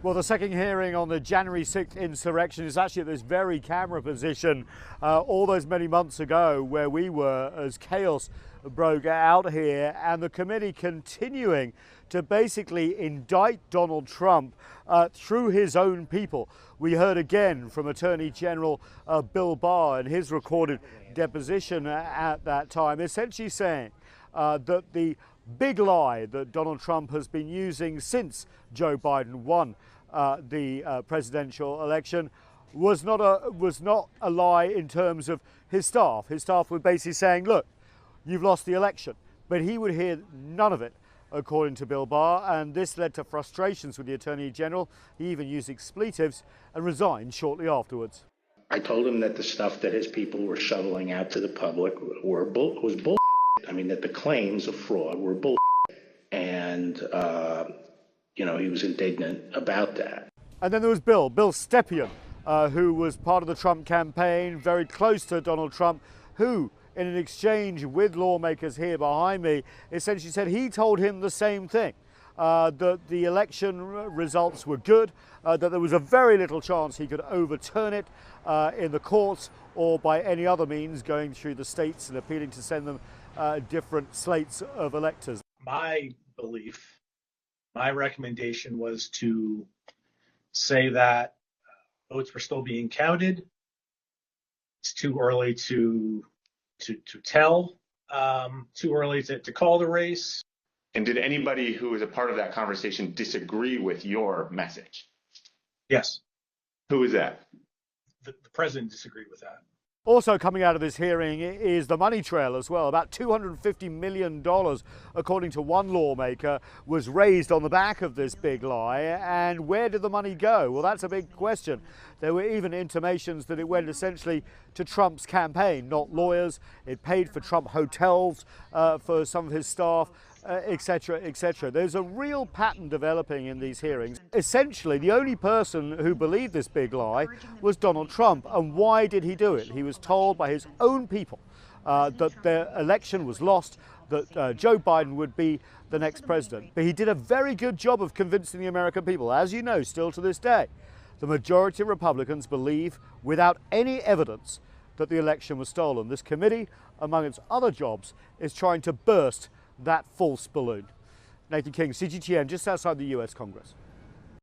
Well, the second hearing on the January 6th insurrection is actually at this very camera position all those many months ago where we were as chaos broke out here, and the committee continuing to basically indict Donald Trump through his own people. We heard again from Attorney General Bill Barr in his recorded deposition at that time, essentially saying that the big lie that Donald Trump has been using since Joe Biden won the presidential election was not a lie in terms of his staff. His staff were basically saying, look, you've lost the election. But he would hear none of it, according to Bill Barr, and this led to frustrations with the Attorney General. He even used expletives and resigned shortly afterwards. I told him that the stuff that his people were shoveling out to the public was bull. I mean, that the claims of fraud were bull. And, he was indignant about that. And then there was Bill Stepien, who was part of the Trump campaign, very close to Donald Trump, who, in an exchange with lawmakers here behind me, essentially said he told him the same thing, that the election results were good, that there was a very little chance he could overturn it in the courts or by any other means going through the states and appealing to send them different slates of electors. My belief, my recommendation was to say that votes were still being counted. It's too early to tell, too early to call the race. And did anybody who was a part of that conversation disagree with your message? Yes. Who was that? The president disagreed with that. Also coming out of this hearing is the money trail as well. About $250 million, according to one lawmaker, was raised on the back of this big lie. And where did the money go? Well, that's a big question. There were even intimations that it went essentially to Trump's campaign, not lawyers. It paid for Trump hotels for some of his staff, etc., etc. There's a real pattern developing in these hearings. Essentially, the only person who believed this big lie was Donald Trump. And why did he do it? He was told by his own people that their election was lost, that Joe Biden would be the next president. But he did a very good job of convincing the American people. As you know, still to this day, the majority of Republicans believe, without any evidence, that the election was stolen. This committee, among its other jobs, is trying to burst that false balloon. Nathan King, CGTN, just outside the US Congress.